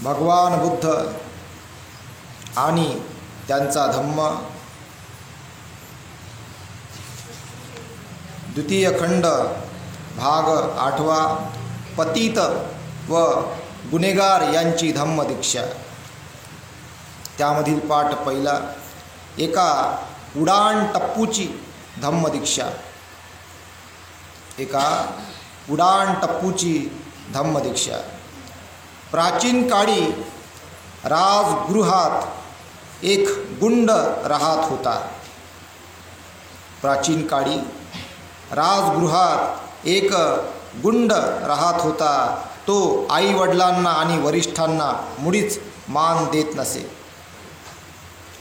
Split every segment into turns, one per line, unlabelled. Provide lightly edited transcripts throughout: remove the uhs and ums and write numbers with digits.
भगवान बुद्ध आणि त्यांचा धम्म, द्वितीय खंड, भाग 8, पतित व गुन्हेगार यांची धम्मदीक्षा. त्यामधील पाठ पहिला. एका उडाण टप्पूची धम्मदीक्षा. एका उडाण टप्पूची धम्मदीक्षा. प्राचीन काळी राजगृहात एक गुंड राहत होता. प्राचीन काळी राजगृहात एक गुंड राहत होता. तो आई वडिलांना आणि वरिष्ठांना मुळीच मान देत नसे.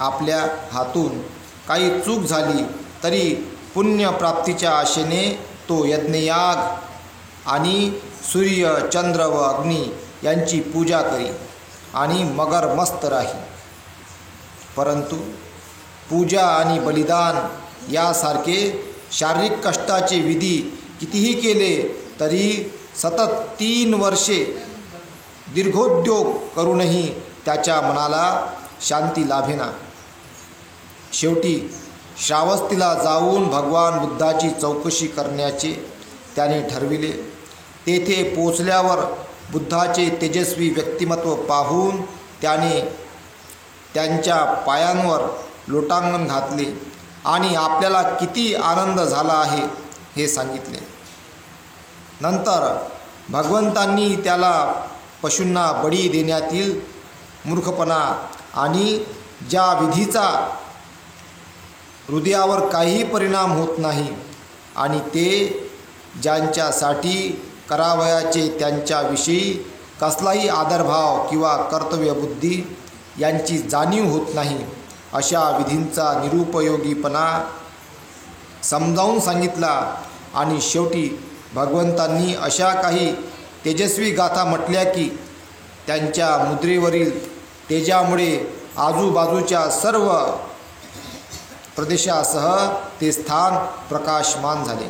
आपल्या हातून काही चूक झाली तरी पुण्यप्राप्तीच्या आशेने तो यज्ञयाग आणि सूर्य, चंद्र व अग्नी यांची पूजा करी आणि मगर मस्त राही. परंतु पूजा आणि बलिदान यासारखे शारीरिक कष्टाचे विधी कितीही केले तरी सतत 3 वर्षे दीर्घोद्योग करूनही त्याच्या मनाला शांती लाभेना. शेवटी श्रावस्तीला जाऊन भगवान बुद्धाची चौकशी करण्याचे त्याने ठरविले. तेथे पोचल्यावर बुद्धाचे तेजस्वी व्यक्तिमत्व पाहून त्याने त्यांच्या पायांवर लोटांगण घातले आणि आपल्याला किती आनंद झाला आहे हे सांगितले. नंतर भगवंतांनी त्याला पशूंना बळी देण्यातील मूर्खपणा आणि ज्या विधीचा हृदयावर काहीही परिणाम होत नाही आणि ते ज्यांच्यासाठी करावयाचे त्यांच्याविषयी कसलाही आदरभाव किंवा कर्तव्यबुद्धी यांची जाणीव होत नाही अशा विधींचा निरुपयोगीपणा समजावून सांगितला. आणि शेवटी भगवंतांनी अशा काही तेजस्वी गाथा म्हटल्या की त्यांच्या मुद्रेवरील तेजामुळे आजूबाजूच्या सर्व प्रदेशासह ते स्थान प्रकाशमान झाले.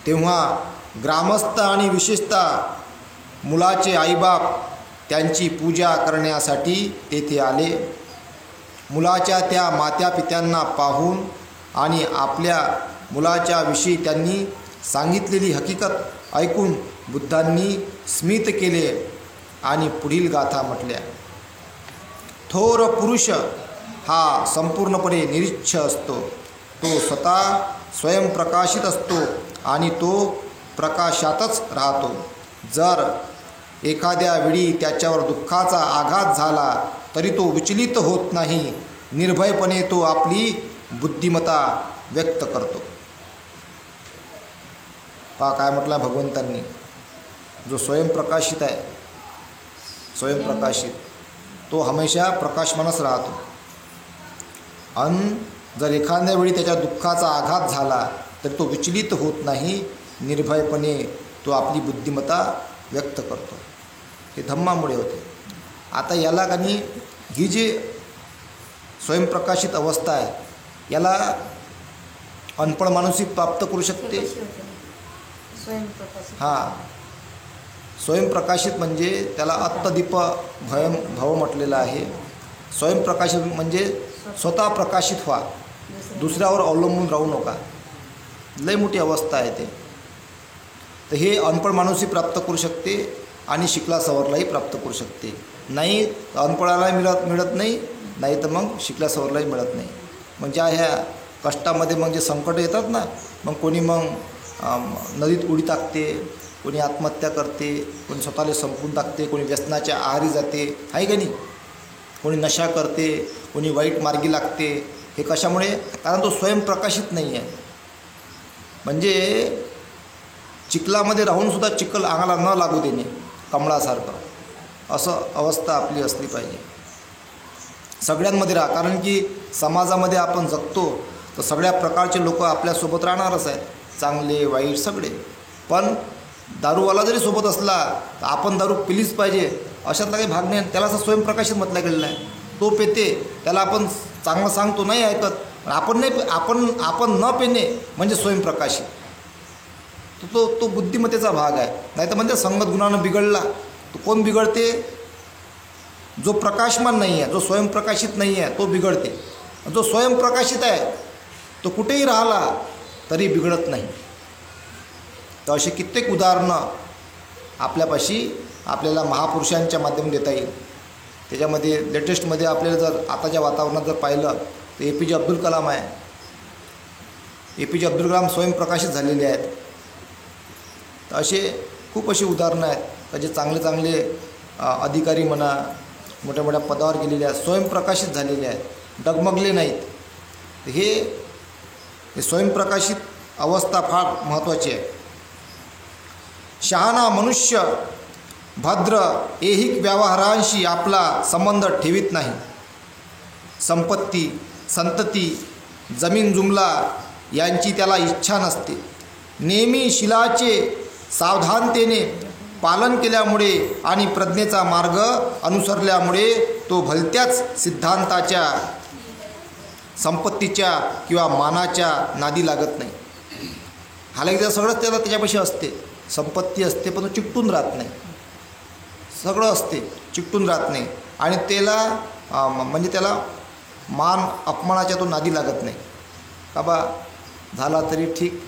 तेव्हा ग्रामस्थ आणि विशेषतः मुलाचे आईबाप त्यांची पूजा करण्यासाठी तेथे आले. मुलाच्या त्या मातापित्यांना पाहून आणि आपल्या मुलाच्या विषयी त्यांनी सांगितलेली हकीकत ऐकून बुद्धांनी स्मित केले आणि पुढील गाथा म्हटल्या. थोर पुरुष हा संपूर्णपणे निरीच्छ असतो. तो स्वतः स्वयंप्रकाशित असतो आणि तो प्रकाशातच राहतो. जर एखाद्या वेळी त्याच्यावर दुःखाचा आघात झाला तरी तो विचलित होत नाही. निर्भयपणे तो आपली बुद्धिमत्ता व्यक्त करतो. पहा काय म्हटलं भगवंतांनी, जो स्वयंप्रकाशित आहे, स्वयंप्रकाशित, तो हमेशा प्रकाशमानच राहतो. आणि जर एखाद्या वेळी त्याच्या दुःखाचा आघात झाला तर तो विचलित होत नाही. निर्भयपणे तो आपली बुद्धिमत्ता व्यक्त करतो. हे धम्मामुळे होते. आता याला काही ही जी स्वयंप्रकाशित अवस्था आहे याला अनपढ माणूसही प्राप्त करू शकते. हां, स्वयंप्रकाशित म्हणजे त्याला आत्मदीप भव म्हटलेलं आहे. स्वयंप्रकाशित म्हणजे स्वतः प्रकाशित व्हा, दुसऱ्यावर अवलंबून राहू नका. लय मोठी अवस्था आहे ते. तर हे अनपढ माणूसही प्राप्त करू शकते आणि शिकला सवरलाही प्राप्त करू शकते. नाही अनपढालाही मिळत नाही, नाही तर मग शिकला सवरलाही मिळत नाही. म्हणजे ह्या कष्टामध्ये मग जे संकट येतात ना, मग कोणी मग नदीत उडी टाकते, कोणी आत्महत्या करते, कोणी स्वतःला संपून टाकते, कोणी व्यसनाच्या आहारी जाते, आहे का नाही, कोणी नशा करते, कोणी वाईट मार्गी लागते. हे कशामुळे? कारण तो स्वयंप्रकाशित नाही आहे. म्हणजे चिखलामध्ये राहूनसुद्धा चिखल अंगाला न लागू देणे, कमळासारखं, असं अवस्था आपली असली पाहिजे. सगळ्यांमध्ये राहा. कारण की समाजामध्ये आपण जगतो तर सगळ्या प्रकारचे लोक आपल्यासोबत राहणारच आहेत, चांगले वाईट सगळे. पण दारूवाला जरी सोबत असला तर आपण दारू पिलीच पाहिजे अशातला काही भाग नाही. त्याला असं स्वयंप्रकाशित म्हटलं गेलेलं आहे. तो पेते, त्याला आपण चांगलं सांगतो, नाही ऐकत. आपण न पेणे म्हणजे स्वयंप्रकाशित. तो बुद्धिमत्तेचा भाग आहे. नाही तर म्हणजे संगत गुणानं बिघडला तो कोण बिघडते? जो प्रकाशमान नाही आहे, जो स्वयंप्रकाशित नाही आहे तो बिघडते. जो स्वयंप्रकाशित आहे तो कुठेही राहिला तरी बिघडत नाही. तर अशी कित्येक उदाहरणं आपल्याला महापुरुषांच्या माध्यमातून देता येईल. त्याच्यामध्ये लेटेस्टमध्ये आपल्याला जर आताच्या वातावरणात जर पाहिलं तर APJ अब्दुल कलाम आहे. APJ अब्दुल कलाम स्वयंप्रकाशित झालेले आहेत. तर असे खूप अशी उदाहरणं आहेत का जे चांगले चांगले अधिकारी म्हणा, मोठ्या मोठ्या पदावर गेलेले आहेत, स्वयंप्रकाशित झालेले आहेत, डगमगले नाहीत. हे स्वयंप्रकाशित अवस्था फार महत्त्वाची आहे. शहाणा मनुष्य भद्र ऐहिक व्यवहारांशी आपला संबंध ठेवीत नाही. संपत्ती, संतती, जमीन जुमला यांची त्याला इच्छा नसते. नेहमी शीलाचे सावधानतेने पालन केल्यामुळे आणि प्रज्ञेचा मार्ग अनुसरल्यामुळे तो भलत्याच सिद्धांताच्या, संपत्तीच्या किंवा मानाच्या नादी लागत नाही. हालाकी सगळंच त्याच्यापाशी असते. संपत्ती असते पण तो चिकटून राहत नाही. सगळं असते, चिकटून राहत नाही. आणि त्याला मान अपमानाच्या तो नादी लागत नाही. का बा झाला तरी ठीक,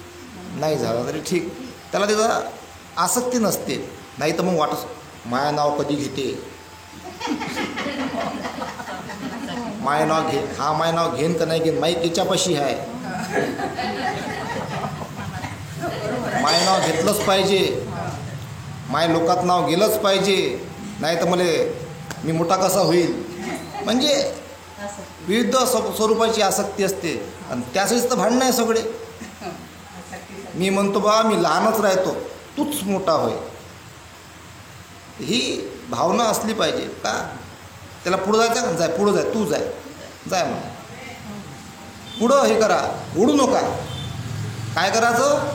नाही झाला तरी ठीक. त्याला त्याचा आसक्ती नसते. नाही तर मग माया नाव कधी घेते, माय नाव माय नाव घेन का नाही घेन, माई त्याच्यापाशी आहे, माय नाव घेतलंच पाहिजे, माय लोकात नाव गेलंच पाहिजे, नाही तर मी मोठा कसा होईल. म्हणजे विविध स्वरूपाची आसक्ती असते. आणि त्यासाठीच तर भांडणं आहे सगळे. मी म्हणतो बा मी लहानच राहतो, तूच मोठा होय. ही भावना असली पाहिजे. का त्याला पुढं जायचं का, जाय पुढं जाय, तू जाय मग पुढं हे करा, उडू नका. काय करायचं,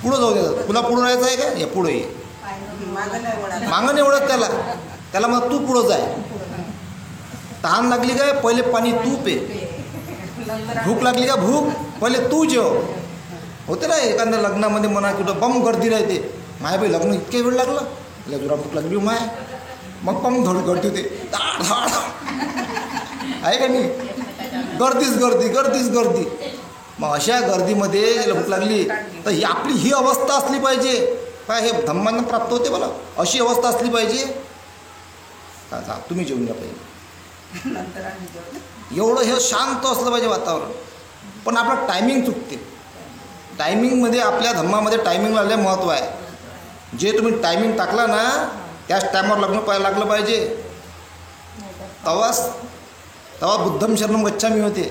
पुढं जाऊ द्यायचं. तुला पुढं राहायचं आहे का, या पुढं ये. मागं नाही ओढत त्याला मग तू पुढं जाय. तहान लागली काय, पहिले पाणी तू पे. भूक लागली का, भूक पहिले तू जेव. होते ना एखाद्या लग्नामध्ये म्हणा कुठं बम गर्दी राहते. माय बाई लग्न इतके वेळ लागला, लजुरा भूक लागली माय, मग बम गर्दी होते, धाड धाड आहे का नाही. गर्दीच गर्दी. मग अशा गर्दीमध्ये भूक लागली तर ही अवस्था असली पाहिजे. काय हे धम्मांना प्राप्त होते मला, अशी अवस्था असली पाहिजे. का जा तुम्ही जेवून घ्या पहिले, एवढं हे शांत असलं पाहिजे वातावरण. पण आपलं टायमिंग चुकते. टायमिंगमध्ये आपल्या धम्मामध्ये टायमिंगला लय महत्त्व आहे. जे तुम्ही टायमिंग टाकला ना त्याच टायमावर लागलं पाहिजे. तेव्हा बुद्धम शरणम गच्छामी होते.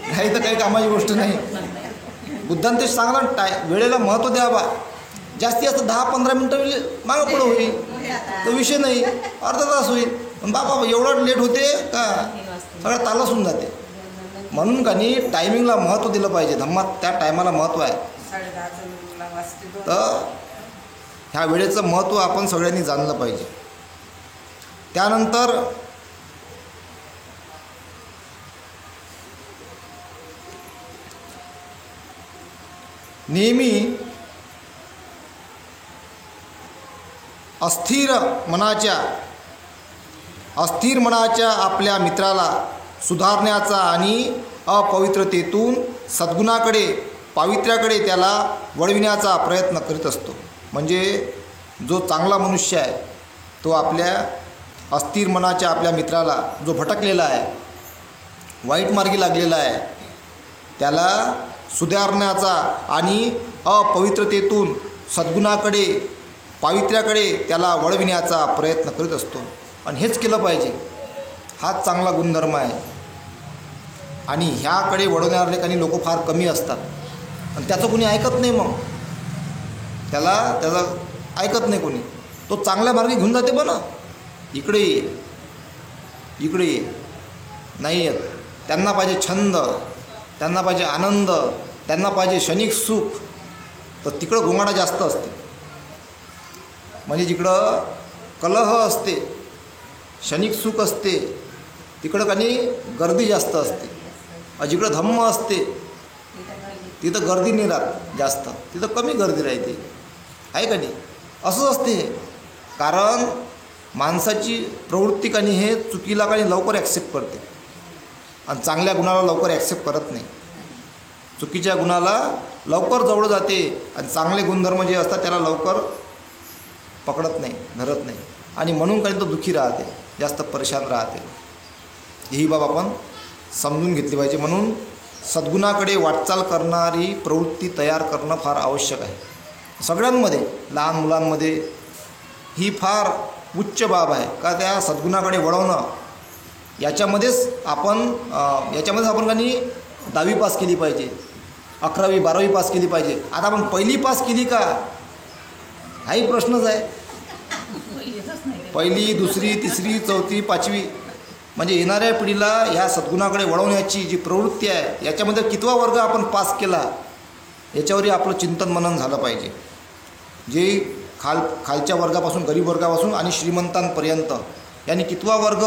नाही तर काही कामाची गोष्ट नाही. बुद्धांनी ते सांगला वेळेला महत्त्व द्या बा. जास्तीत जास्त 10-15 मिनटं मागं पुढं होईल तो विषय नाही, अर्धा तास होईल. पण बाबा एवढं लेट होते का सगळं तालाच होऊन जाते. म्हणून का नाही टायमिंगला महत्त्व दिलं पाहिजे. धम्मात त्या टायमाला महत्त्व आहे. तर ह्या वेळेचं महत्त्व आपण सगळ्यांनी जाणलं पाहिजे. त्यानंतर नेहमी अस्थिर मनाच्या आपल्या मित्राला सुधारण्याचा आणि अपवित्रतेतून सद्गुणाकडे, पावित्र्याकडे त्याला वळविण्याचा प्रयत्न करीत असतो. म्हणजे जो चांगला मनुष्य आहे तो आपल्या अस्थिर मनाच्या आपल्या मित्राला, जो भटकलेला आहे, वाईट मार्गी लागलेला आहे, त्याला सुधारण्याचा आणि अपवित्रतेतून सद्गुणाकडे, पावित्र्याकडे त्याला वळविण्याचा प्रयत्न करीत असतो. आणि हेच केलं पाहिजे. हाच चांगला गुणधर्म आहे. आणि ह्याकडे वळवणारे काही लोक फार कमी असतात. आणि त्याचं कोणी ऐकत नाही. मग त्याचं ऐकत नाही कोणी. तो चांगल्या मार्गे घेऊन जाते पण इकडे ये नाही येत. त्यांना पाहिजे छंद, त्यांना पाहिजे आनंद, त्यांना पाहिजे क्षणिक सुख. तर तिकडं गोंगाटा जास्त असते. म्हणजे जिकडं कलह असते, क्षणिक सुख असते, तिकडं काही गर्दी जास्त असते. जिकडं धम्म असते तिथं गर्दी नाही राहत जास्त, तिथं कमी गर्दी राहते. आहे का नाही? असंच असते. कारण माणसाची प्रवृत्ती का नाही हे चुकीला का नाही लवकर ॲक्सेप्ट करते आणि चांगल्या गुणाला लवकर ॲक्सेप्ट करत नाही. चुकीच्या गुणाला लवकर जवळ जाते आणि चांगले गुणधर्म जे असतात त्याला लवकर पकडत नाही, धरत नाही आणि म्हणून काही तो दुःखी राहते, जास्त परेशान राहते. ही बाब आपण समजून घेतली पाहिजे. म्हणून सद्गुणाकडे वाटचाल करणारी प्रवृत्ती तयार करणं फार आवश्यक आहे. सगळ्यांमध्ये, लहान मुलांमध्ये ही फार उच्च बाब आहे का त्या सद्गुणाकडे वळवणं. याच्यामध्येच आपण काही 10वी पास केली पाहिजे, 11वी 12वी पास केली पाहिजे. आता आपण पहिली पास केली का हाही प्रश्नच आहे. पहिली, दुसरी, तिसरी, चौथी, 5वी म्हणजे येणाऱ्या पिढीला ह्या सद्गुणाकडे वळवण्याची जी प्रवृत्ती आहे याच्यामध्ये कितवा वर्ग आपण पास केला याच्यावरही आपलं चिंतन मनन झालं पाहिजे. जे खालच्या वर्गापासून, गरीब वर्गापासून आणि श्रीमंतांपर्यंत यांनी कितवा वर्ग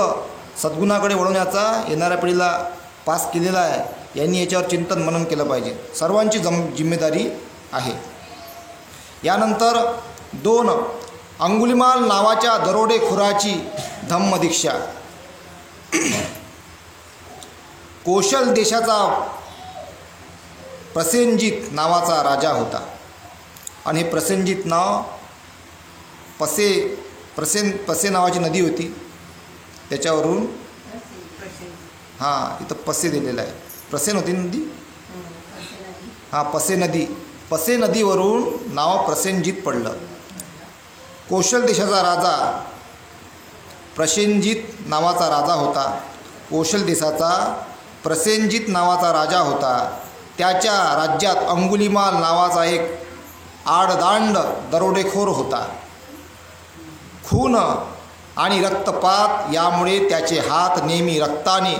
सद्गुणाकडे वळवण्याचा येणाऱ्या पिढीला पास केलेला आहे यांनी याच्यावर चिंतन मनन केलं पाहिजे. सर्वांची जिम्मेदारी आहे. यानंतर 2 अंगुलिमाल नावाच्या दरोडेखोराची धम्मदीक्षा. कौशल देशाचा प्रसेनजित नावाचा राजा होता आणि हे प्रसेनजित नाव पसे नावाची नदी होती त्याच्यावरून इथं पसे दिलेलं आहे. प्रसेन होती नदी, पसे नदीवरून नाव प्रसेनजित पडलं. कौशल देशाचा राजा प्रसेनजित नावाचा राजा होता. कौशल देशाचा प्रसेनजित नावाचा राजा होता. त्याच्या राज्यात अंगुलिमाल नावाचा एक आडदांड दरोडेखोर होता. खून आणि रक्तपात यामुळे त्याचे हात नेहमी रक्ताने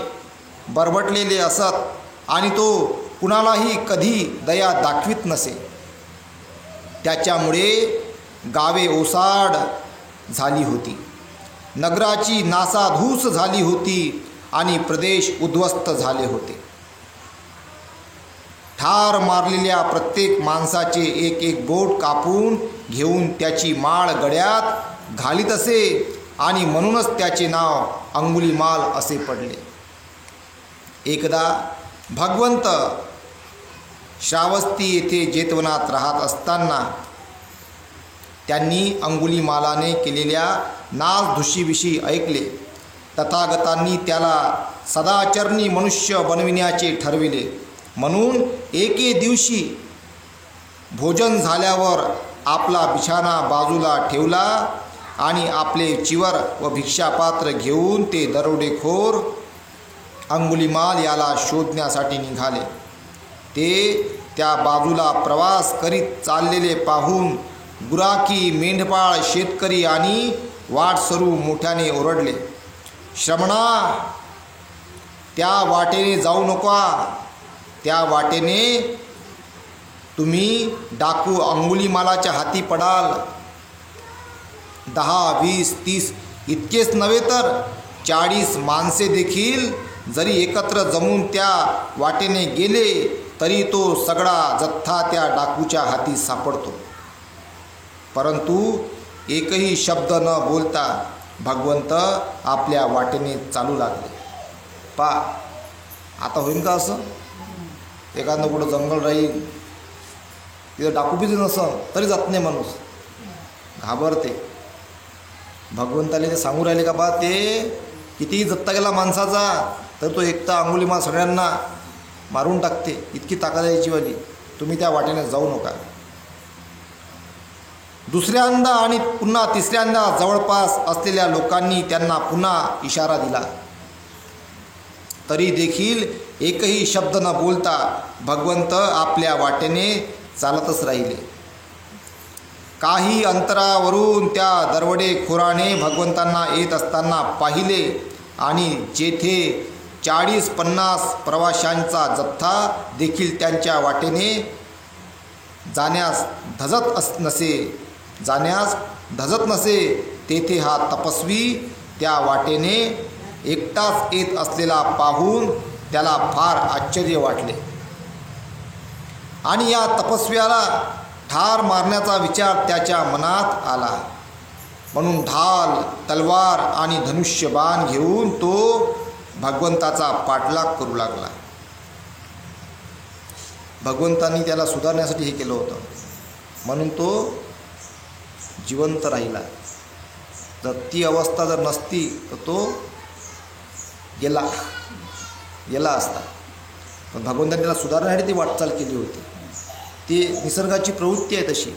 बरबटलेले असत आणि तो कुणालाही कधी दया दाखवित नसे. त्याच्यामुळे गावे ओसाड झाली होती, नगराची नासाधूस झाली होती आणि प्रदेश उद्ध्वस्त झाले होते. ठार मारलेल्या प्रत्येक माणसाचे एक एक बोट कापून घेऊन त्याची माळ गळ्यात घालीत असे आणि म्हणूनच त्याचे नाव अंगुलिमाल असे पडले. एकदा भगवंत श्रावस्ती येथे जेतवनात राहत असताना त्यांनी अंगुलिमालाने केलेल्या नासधुशीविषयी ऐकले. तथागतांनी त्याला सदाचरणी मनुष्य बनविण्याचे ठरविले. म्हणून एके दिवशी भोजन झाल्यावर आपला बिछाना बाजूला ठेवला आणि आपले चिवर व भिक्षापात्र घेऊन ते दरोडेखोर अंगुलिमाल याला शोधण्यासाठी निघाले. ते त्या बाजूला प्रवास करीत चाललेले पाहून गुराखी, मेंढपाळ, शेतकरी आणि वाटसरू मोठ्याने ओरडले, श्रमणा, त्या वाटेने जाऊ नका. त्या वाटेने तुम्ही डाकू अंगुलिमालाच्या हाती पडाल. 10, 20, 30 इतकेच नव्हे तर 40 माणसे देखील जरी एकत्र जमून त्या वाटेने गेले तरी तो सगळा जथ्था त्या डाकूच्या हाती सापडतो. परंतु एकही शब्द न बोलता भगवंत आपल्या वाटेने चालू लागले. आता होईल का असं? एखादं कुठं जंगल राहील, तिथं डाकू बी नसं तरी जात नाही माणूस, घाबरते. भगवंताला ते सांगू राहिले का बा ते कितीही जत्ता गेला माणसाचा तर तो एकटा अंगुलिमाल सगळ्यांना मारून टाकते, इतकी ताकद आहे याचीवाली. तुम्ही त्या वाटेने जाऊ नका. दुसऱ्यांदा आणि पुन्हा तिसऱ्यांदा जवळपास असलेल्या लोकांनी त्यांना पुन्हा इशारा दिला तरी देखील एकही शब्द न बोलता भगवंत आपल्या वाटेने चालतच राहिले. काही अंतरावरून त्या दरोडेखोराने भगवंतांना येत असताना पाहिले आणि जेथे 40-50 प्रवाशांचा जथ्था देखील त्यांच्या वाटेने जाण्यास धजत नसे तेथे हा तपस्वी त्या वाटेने एकटाच येत असलेला पाहून त्याला फार आश्चर्य वाटले आणि या तपस्व्याला ठार मारण्याचा विचार त्याच्या मनात आला. म्हणून ढाल, तलवार आणि धनुष्यबाण घेऊन तो भगवंताचा पाठलाग करू लागला. भगवंतांनी त्याला सुधारण्यासाठी हे केलं होतं, म्हणून तो जिवंत राहिला. जर ती अवस्था जर नसती तर तो गेला असता. पण भगवंतांनी त्याला सुधारण्यासाठी ती वाटचाल केली होती. ती निसर्गाची प्रवृत्ती आहे तशी.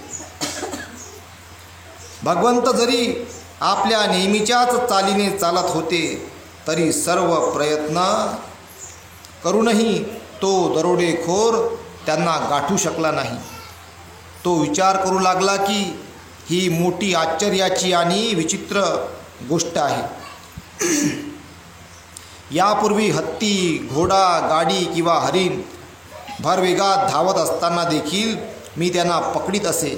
भगवंत जरी आपल्या नेहमीच्याच चालीने चालत होते तरी सर्व प्रयत्न करूनही तो दरोडेखोर त्यांना गाठू शकला नाही. तो विचार करू लागला की ही मोठी आश्चर्याची आणि विचित्र गोष्ट आहे. यापूर्वी हत्ती, घोडा, गाडी किंवा हरिण भरवेगात धावत असताना देखील मी त्यांना पकडीत असे,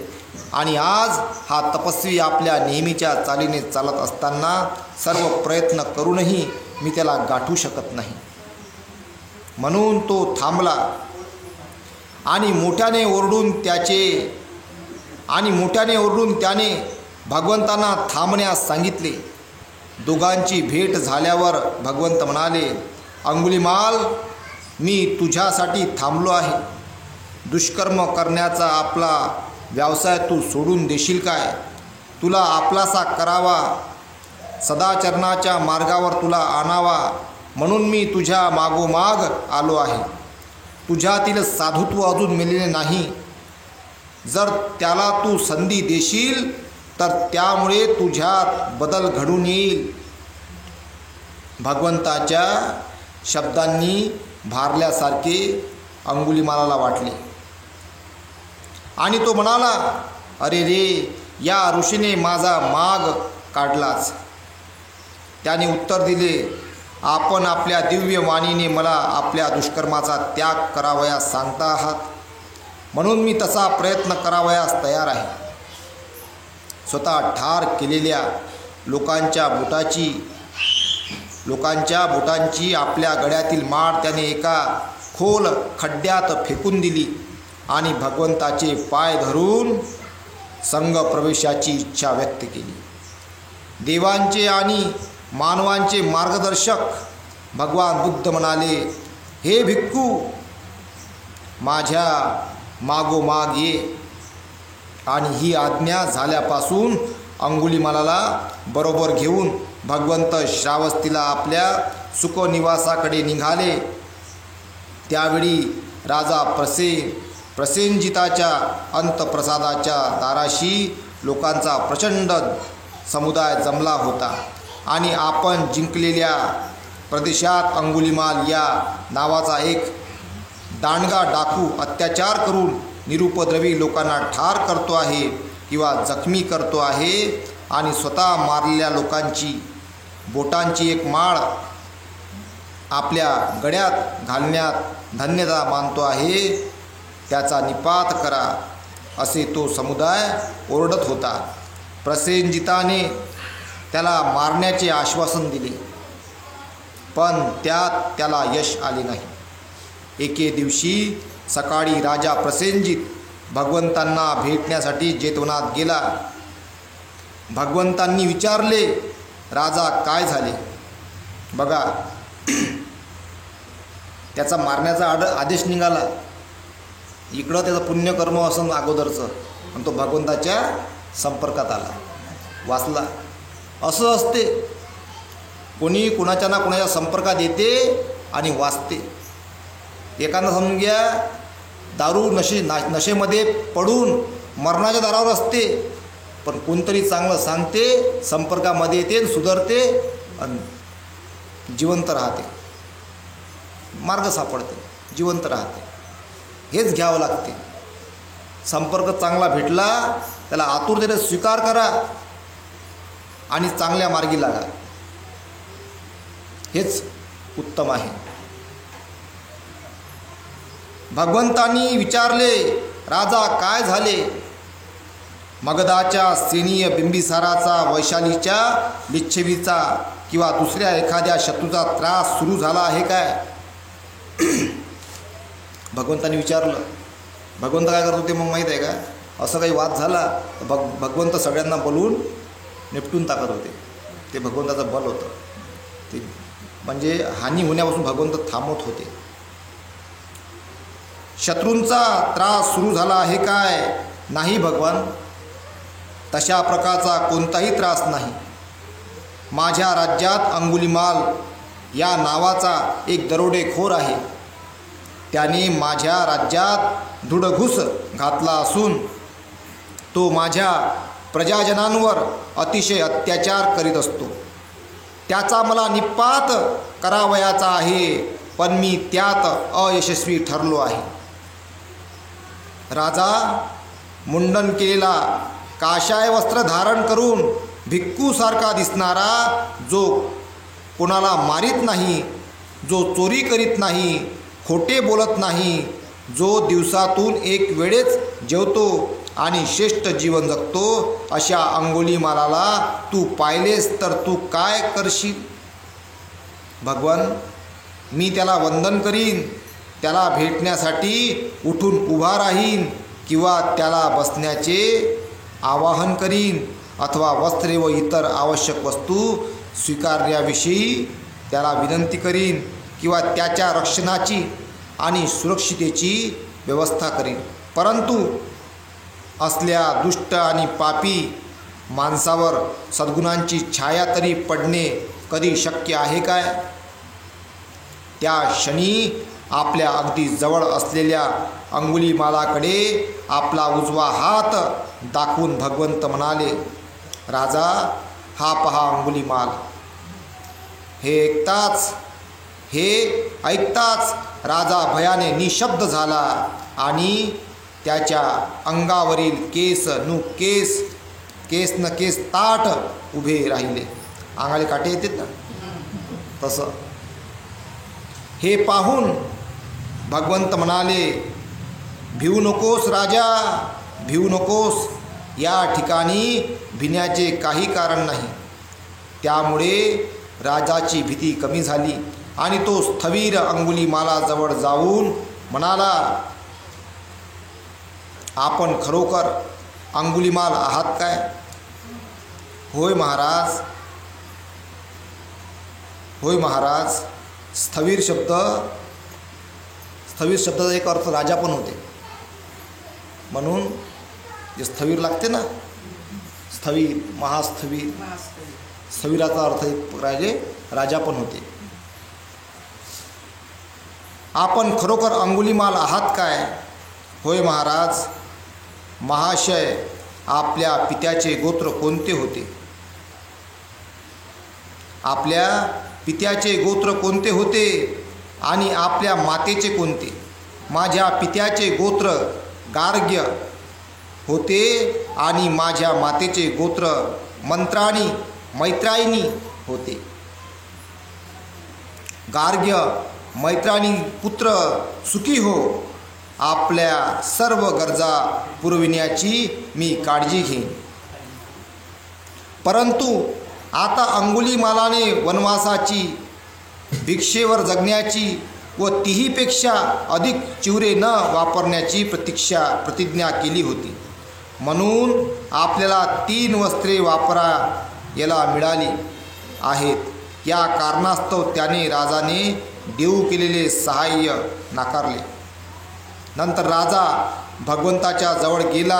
आणि आज हा तपस्वी आपल्या नेहमीच्या चालीने चालत असताना सर्व प्रयत्न करूनही मी त्याला गाठू शकत नाही. म्हणून तो थांबला आणि मोठ्याने ओरडून त्याने भगवंतांना थांबण्यास सांगितले. दोघांची भेट झाल्यावर भगवंत म्हणाले, अंगुलीमाल, मी तुझ्यासाठी थांबलो आहे. दुष्कर्म करण्याचा आपला व्यवसाय तू सोडून देशील काय? तुला आपलासा करावा, सदाचरणाच्या मार्गावर तुला आणावा म्हणून मी तुझ्या मागोमाग आलो आहे. तुझ्यातील साधुत्व अजून मिळाले नाही. जर त्याला तू संधी देशील तर त्यामुळे तुझ्यात बदल घडून येईल. भगवंताच्या शब्दांनी भारल्यासारखे अंगुलीमालाला वाटले आणि तो म्हणाला, अरे रे, या ऋषीने माझा माग काढलाच. त्याने उत्तर दिले, आपण आपल्या दिव्य वाणीने मला आपल्या दुष्कर्माचा त्याग करावयास सांगता आहात, म्हणून मी तसा प्रयत्न करावयास तयार आहे. स्वतः ठार केलेल्या लोकांच्या बोटांची आपल्या गळ्यातील माळ त्याने एका खोल खड्ड्यात फेकून दिली आणि भगवंताचे पाय धरून संघ प्रवेशाची इच्छा व्यक्त केली. देवांचे आणि मानवांचे मार्गदर्शक भगवान बुद्ध म्हणाले, हे भिक्खू, माझ्या मागोमाग ये. आणि ही आज्ञा झाल्यापासून अंगुलीमालाला बरोबर घेऊन भगवंत श्रावस्तीला आपल्या सुखनिवासाकडे निघाले. त्यावेळी राजा प्रसेनजिताच्या अंतप्रसादाच्या दाराशी लोकांचा प्रचंड समुदाय जमला होता आणि आपण जिंकलेल्या प्रदेशात अंगुलीमाल या नावाचा एक दांडगा डाकू अत्याचार करून निरुपद्रवी लोकांना ठार करतो आहे किंवा जखमी करतो आहे आणि स्वतः मारलेल्या लोकांची बोटांची एक माळ आपल्या गळ्यात घालण्यात धन्यता मानतो आहे. त्याचा निपात करा, असे तो समुदाय ओरडत होता. प्रसेनजिताने त्याला मारण्याचे आश्वासन दिले, पण त्यात त्याला यश आले नाही. एके दिवशी सकाळी राजा प्रसेनजित भगवंतांना भेटण्यासाठी जेतवनात गेला. भगवंतांनी विचारले, राजा काय झाले? बघा, त्याचा मारण्याचा आदेश निघाला. इकडं त्याचं पुण्यकर्म असं अगोदरचं, आणि तो भगवंताच्या संपर्कात आला, वाचला. असं असते, कोणी कुणाच्या ना कुणाच्या संपर्कात येते आणि वाचते. एखादा समजून घ्या, दारू नशेमध्ये पडून मरणाच्या दारावर असते, पण कोणतरी चांगलं सांगते, संपर्कामध्ये येते, सुधारते आणि जिवंत राहते, मार्ग सापडते, जिवंत राहते. हेच घ्यावं लागते. संपर्क चांगला भेटला त्याला आतुरतेने स्वीकार करा आणि चांगल्या मार्गी लागा, हेच उत्तम आहे. भगवंतांनी विचारले, राजा काय झाले? मगधाच्या सेनीय बिंबिसाराचा, वैशालीच्या, लिच्छवीचा किंवा दुसऱ्या एखाद्या शत्रूचा त्रास सुरू झाला आहे काय? भगवंतांनी विचारलं. भगवंत काय करत होते मग माहीत आहे का? असं काही वाद झाला भगवंत सगळ्यांना बोलवून निपटून टाकत होते. ते भगवंताचं बल होतं. ते म्हणजे हानी होण्यापासून भगवंत थांबवत होते. शत्रूंचा त्रास सुरू झाला आहे काय? नाही भगवान, तशा प्रकारचा कोणताही त्रास नाही. माझ्या राज्यात अंगुलीमाल या नावाचा एक दरोडेखोर आहे. त्याने माझ्या राज्यात धुडघूस घातला असून तो माझ्या प्रजाजनांवर अतिशय अत्याचार करीत असतो. त्याचा मला निपात करावयाचा आहे, पण मी त्यात अयशस्वी ठरलो आहे. राजा मुंडन केलेला, काशाय वस्त्र धारण करून भिक्खूसारखा दिसणारा, जो कोणाला मारित नाही, जो चोरी करीत नाही, खोटे बोलत नाही, जो दिवसातून एक वेळेस जेवतो आणि श्रेष्ठ जीवन जगतो, अशा अंगुलीमालाला तू पाहिलेस तर तू काय करशील? भगवान, मी त्याला वंदन करीन, त्याला भेटण्यासाठी उठून उभा राहीन किंवा त्याला बसण्याचे आवाहन करीन अथवा वस्त्रे व इतर आवश्यक वस्तू स्वीकारण्याविषयी त्याला विनंती करीन किंवा त्याच्या रक्षणाची आणि सुरक्षितेची व्यवस्था करीन. परंतु असल्या दुष्ट आणि पापी माणसावर सद्गुणांची छाया तरी पडणे कधी शक्य आहे काय? त्या क्षणी आपल्या अगदी जवळ असलेल्या अंगुलीमालाकडे आपला उजवा हात दाखवून भगवंत म्हणाले, राजा, हा पहा अंगुलीमाल. हे ऐकताच राजा भयाने निशब्द झाला आणि त्याच्या अंगावरील केस न केस ताठ उभे राहिले. अंगाले काटे येतात ना, तसं. हे पाहून भगवंत म्हणाले, भिवू नकोस राजा, भिवू नकोस. या ठिकाणी भिण्याचे काही कारण नाही. त्यामुळे राजाची भीती कमी झाली आणि तो स्थविर अंगुलीमालाजवळ जाऊन म्हणाला, आपण खरोखर अंगुलीमाल आहात काय? होय महाराज, होय महाराज. स्थविर शब्दाचा एक अर्थ राजा पण होते. म्हणून जे स्थविर लागते ना, स्थविर, महास्थविर, स्थविराचा अर्थ एक राजा पण होते. आपण खरोखर अंगुलीमाल आहात काय? होय महाराज. महाशय, आपल्या पित्याचे गोत्र कोणते होते? आपल्या पित्याचे गोत्र कोणते होते आणि आपल्या मातेचे कोणते? माझ्या पित्याचे गोत्र गार्ग्य होते आणि माझ्या मातेचे गोत्र मैत्रायणी होते. गार्ग्य मैत्रायणी पुत्र सुखी हो. आपल्या सर्व गरजा पुरविण्याची मी काळजी घेईन. परंतु आता अंगुलीमालाने वनवासाची, भिक्षेवर जगण्याची व तीहीपेक्षा अधिक चिवरे न वापरण्याची प्रतिज्ञा केली होती. म्हणून आपल्याला 3 वस्त्रे वापरायला मिळाली आहेत. या कारणास्तव त्याने राजाने देऊ केलेले सहाय्य नाकारले. नंतर राजा भगवंताच्या जवळ गेला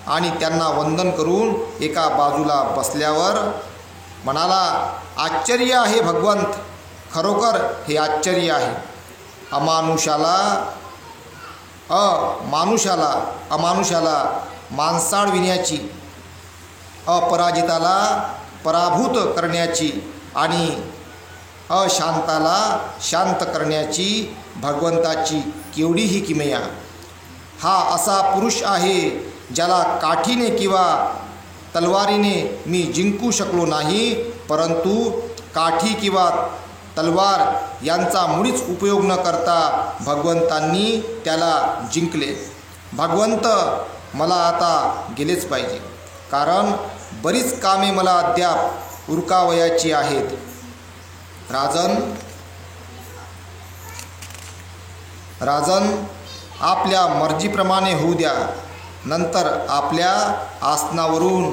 आणि त्यांना वंदन करून एका बाजूला बसल्यावर म्हणाला, आश्चर्य आहे भगवंत, खरोखर हे आश्चर्य आहे. अमानुषाला माणसाळविण्याची, अपराजिताला पराभूत करण्याची आणि अशांताला शांत करण्याची भगवंताची केवढीही किमया. हा असा पुरुष आहे ज्याला काठीने किंवा तलवारीने मी जिंकू शकलो नाही, परंतु काठी किंवा तलवार यांचा मुळीच उपयोग न करता भगवंतांनी त्याला जिंकले. भगवंत, मला आता गेलेच पाहिजे, कारण बरीच कामे मला अद्याप उरकावयाची आहेत. राजन, आपल्या मर्जीप्रमाणे होऊ द्या. नंतर आपल्या आसनावरून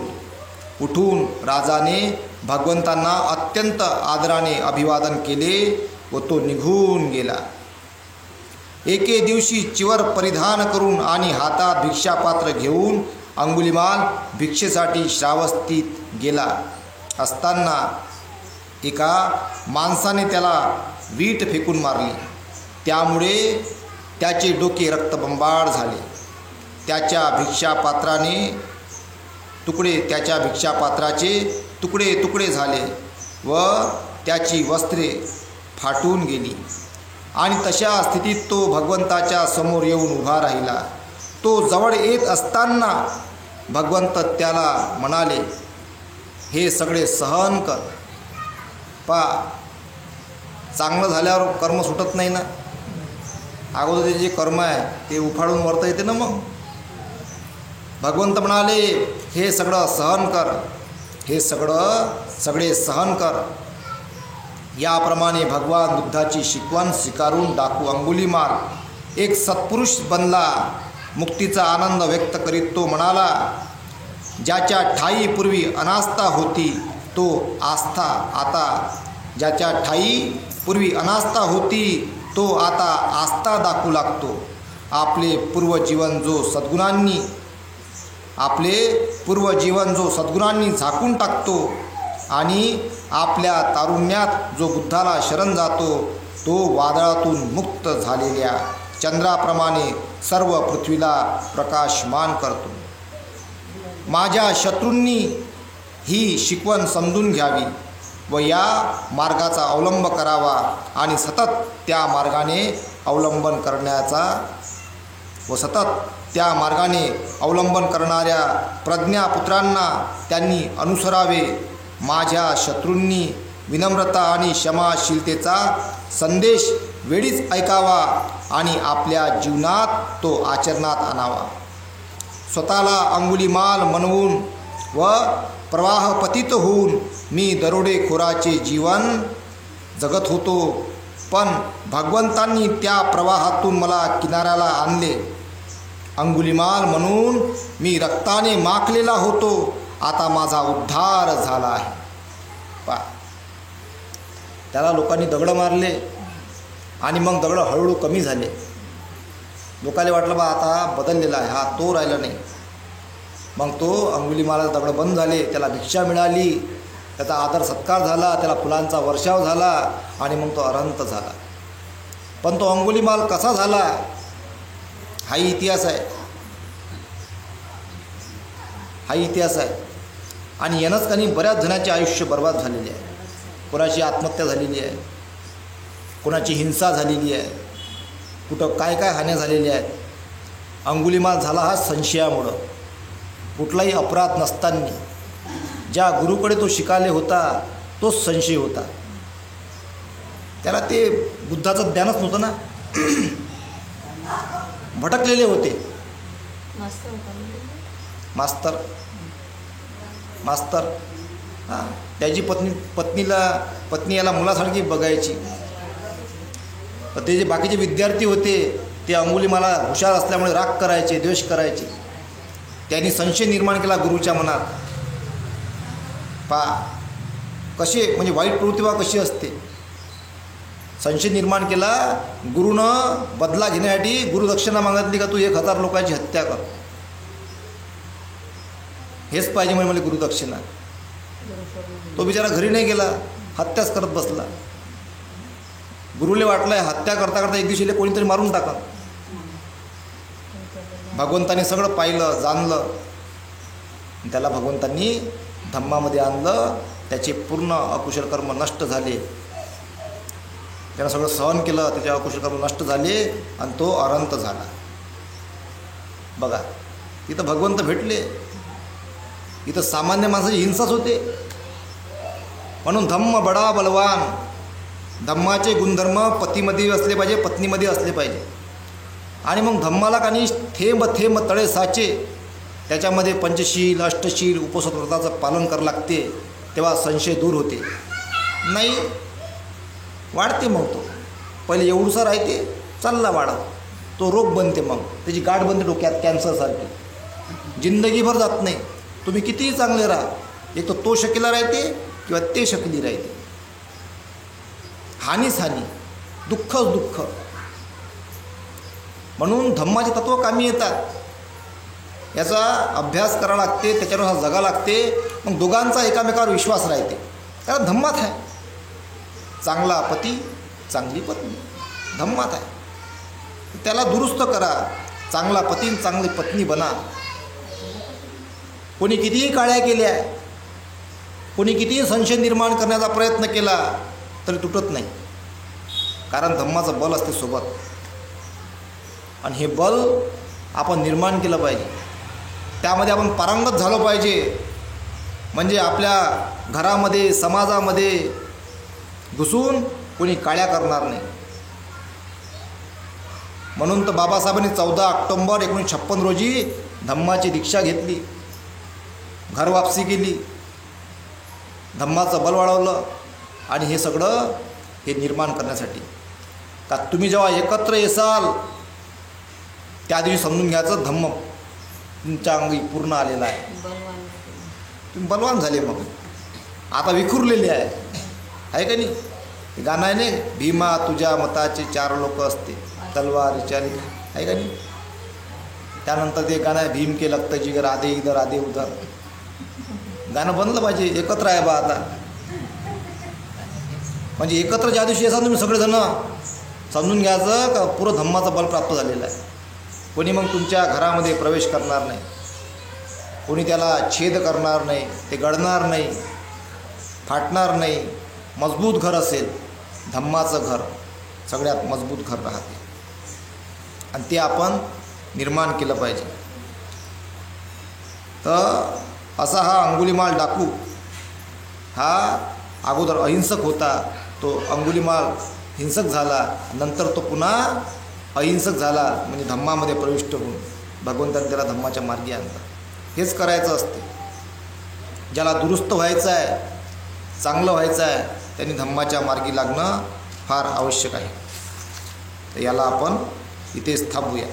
उठून राजाने भगवंतांना अत्यंत आदराने अभिवादन केले व तो निघून गेला. एके दिवशी चिवर परिधान करून आणि हातात भिक्षापात्र घेऊन अंगुलिमाल भिक्षेसाठी श्रावस्तीत गेला असताना एका माणसाने त्याला वीट फेकून मारली. त्यामुळे त्याचे डोके रक्तबंबाळ झाले. त्याच्या भिक्षापात्राचे तुकडे तुकडे झाले व त्याची वस्त्रे फाटून गेली आणि तशा स्थितीत तो भगवंताच्या समोर येऊन उभा राहिला. तो जवळ येत असताना भगवंत त्याला म्हणाले, हे सगळे सहन कर. चांगलं झाल्यावर कर्म सुटत नाही ना, अगोदर जे कर्म आहे ते उफाळून वरता येते ना. मग भगवंत म्हणाले, हे सगळं सहन कर, हे सगळे सहन कर. याप्रमाणे भगवान बुद्धाची शिकवण स्वीकारून डाकू अंगुलिमाल एक सत्पुरुष बनला. मुक्तीचा आनंद व्यक्त करीत तो म्हणाला, ज्याच्या ठाई पूर्वी अनास्था होती तो आस्था आस्था दाखवू लागतो. आपले पूर्वजीवन जो सद्गुणांनी झाकून टाकतो आणि आपल्या तारुण्यात जो बुद्धाला शरण जातो तो वादळातून मुक्त झालेल्या चंद्राप्रमाणे सर्व पृथ्वीला प्रकाशमान करतो. माझ्या शत्रूंनी ही शिकवण समजून घ्यावी व या मार्गाचा अवलंब करावा आणि सतत त्या मार्गाने अवलंबन करणाऱ्या प्रज्ञापुत्रांना त्यांनी अनुसरावे. माझ्या शत्रूंनी विनम्रता आणि क्षमाशीलतेचा संदेश वेळीच ऐकावा आणि आपल्या जीवनात तो आचरणात आणावा. स्वतःला अंगुलिमाल म्हणवून व प्रवाहपतित होऊन मी दरोडेखोराचे जीवन जगत होतो, पण भगवंतांनी त्या प्रवाहातून मला किनाऱ्याला आणले. अंगुलिमाल म्हणून मी रक्ताने माखलेला होतो, आता माझा उद्धार झाला आहे. त्याला लोकांनी दगड मारले आणि मग दगड हळूहळू कमी झाले. लोकांना वाटलं आता बदललेला आहे, हा तो राहिला नाही. मग तो अंगुलिमाला दगड बंद झाले, त्याला भिक्षा मिळाली, त्याचा आदर सत्कार झाला, त्याला फुलांचा वर्षाव झाला आणि मग तो अरहंत झाला. पण तो अंगुलिमाल कसा झाला हाही इतिहास आहे. आणि यानंच काही बऱ्याच जणांचे आयुष्य बर्बाद झालेले आहे. कोणाची आत्महत्या झालेली आहे, कोणाची हिंसा झालेली आहे, कुठं काय हान्या झालेल्या आहेत. अंगुलिमाल झाला हा संशयामुळं. कुठलाही अपराध नसताना ज्या गुरुकडे तो शिकाले होता तोच संशय होता. त्याला ते बुद्धाचं ज्ञानच नव्हतं ना, भटकलेले होते. मास्तर हां, त्याची पत्नी याला मुलासारखी बघायची. ते जे बाकीचे विद्यार्थी होते ते अंगुलिमाला हुशार असल्यामुळे राग करायचे, द्वेष करायचे. त्यांनी संशय निर्माण केला गुरुच्या मनात. कसे म्हणजे वाईट प्रवृत्ती कशी असते. संशय निर्माण केला. गुरुनं बदला घेण्यासाठी गुरुदक्षिणा मागितली का तू 1000 लोकांची हत्या कर, हेच पाहिजे म्हणजे मला गुरुदक्षिणा. तो बिचारा घरी नाही गेला, हत्याच करत बसला. गुरुले वाटलं हत्या करता करता एक दिवशी कोणीतरी मारून टाका. भगवंतांनी सगळं पाहिलं, जाणलं. त्याला भगवंतांनी धम्मामध्ये आणलं. त्याचे पूर्ण अकुशल कर्म नष्ट झाले. त्यानं सगळं सहन केलं, त्याचे अकुशल कर्म नष्ट झाले आणि तो अरहंत झाला. बघा, इथं भगवंत भेटले. इथं सामान्य माणसाची हिंसाच होते. म्हणून धम्म बडा बलवान. धम्माचे गुणधर्म पतीमध्ये असले पाहिजे, पत्नीमध्ये असले पाहिजे. आणि मग धम्माला काही थेंब थेंब तळे साचे, त्याच्यामध्ये पंचशील अष्टशील उपसव्रताचं पालन करावं लागते. तेव्हा संशय दूर होते. नाही वाढते. मग तो पहिले एवढूसा राहते, चालला वाढत, तो रोग बनते. मग त्याची गाठ बनते डोक्यात, कॅन्सरसारखी. जिंदगीभर जात नाही. तुम्ही कितीही चांगले राहा, एक तर तो शकीला राहते किंवा ते शकली राहते. हानीच हानी, दुःखच दुःख. म्हणून धम्माचे तत्व कामी येतात. याचा अभ्यास करावा लागते, त्याच्यावर जगा लागते. मग दोघांचा एकामेकावर विश्वास राहते. त्याला धम्मात आहे. चांगला पती चांगली पत्नी धम्मात आहे. त्याला दुरुस्त करा. चांगला पती चांगली पत्नी बना. कोणी कितीही काळ्या केल्या, कोणी कितीही संशय निर्माण करण्याचा प्रयत्न केला तरी तुटत नाही. कारण धम्माचं बल असते सोबत. आणि हे बल आपण निर्माण केलं पाहिजे. त्यामध्ये आपण पारंगत झालो पाहिजे. म्हणजे आपल्या घरामध्ये समाजामध्ये घुसून कोणी काळ्या करणार नाही. म्हणून तर बाबासाहेबांनी 14 ऑक्टोंबर 1956 रोजी धम्माची दीक्षा घेतली, घर वापसी केली, धम्माचं बल वाढवलं. आणि हे सगळं हे निर्माण करण्यासाठी. का तुम्ही जेव्हा एकत्र येसाल त्या दिवशी समजून घ्यायचं धम्म तुमच्या अंगी पूर्ण आलेला आहे. तुम्ही बलवान झाले. मग आता विखुरलेले आहे का नाही. गाणं आहे नाही, भीमा तुझ्या मताचे 4 लोक असते तलवारीच्या, आहे का नाही. त्यानंतर ते गाणं आहे, भीम के लगत जिगर आधे इधर आधे उधर. गाणं बनलं पाहिजे. एकत्र आहे बा आता. म्हणजे एकत्र ज्या दिवशी असाल तुम्ही सगळेजण समजून घ्यायचं का पुरं धम्माचं बल प्राप्त झालेलं आहे. कोणी मग तुमच्या घरामध्ये प्रवेश करणार नाही, कोणी त्याला छेद करणार नाही, ते गळणार नाही, फाटणार नाही. मजबूत घर असेल, धम्माचं घर सगळ्यात मजबूत घर राहते. आणि ते आपण निर्माण केलं पाहिजे. तर असा हा अंगुलीमाल डाकू हा अगोदर अहिंसक होता. तो अंगुलीमाल हिंसक झाला, नंतर तो पुन्हा अहिंसक झाला. म्हणजे धम्मामध्ये प्रविष्ट होऊन भगवंताने त्याला धम्माच्या मार्गी आणतात. हेच करायचं असते. ज्याला दुरुस्त व्हायचं आहे, चांगलं व्हायचं आहे, त्यांनी धम्माच्या मार्गी लागणं फार आवश्यक आहे. तर याला आपण इथेच थांबूया.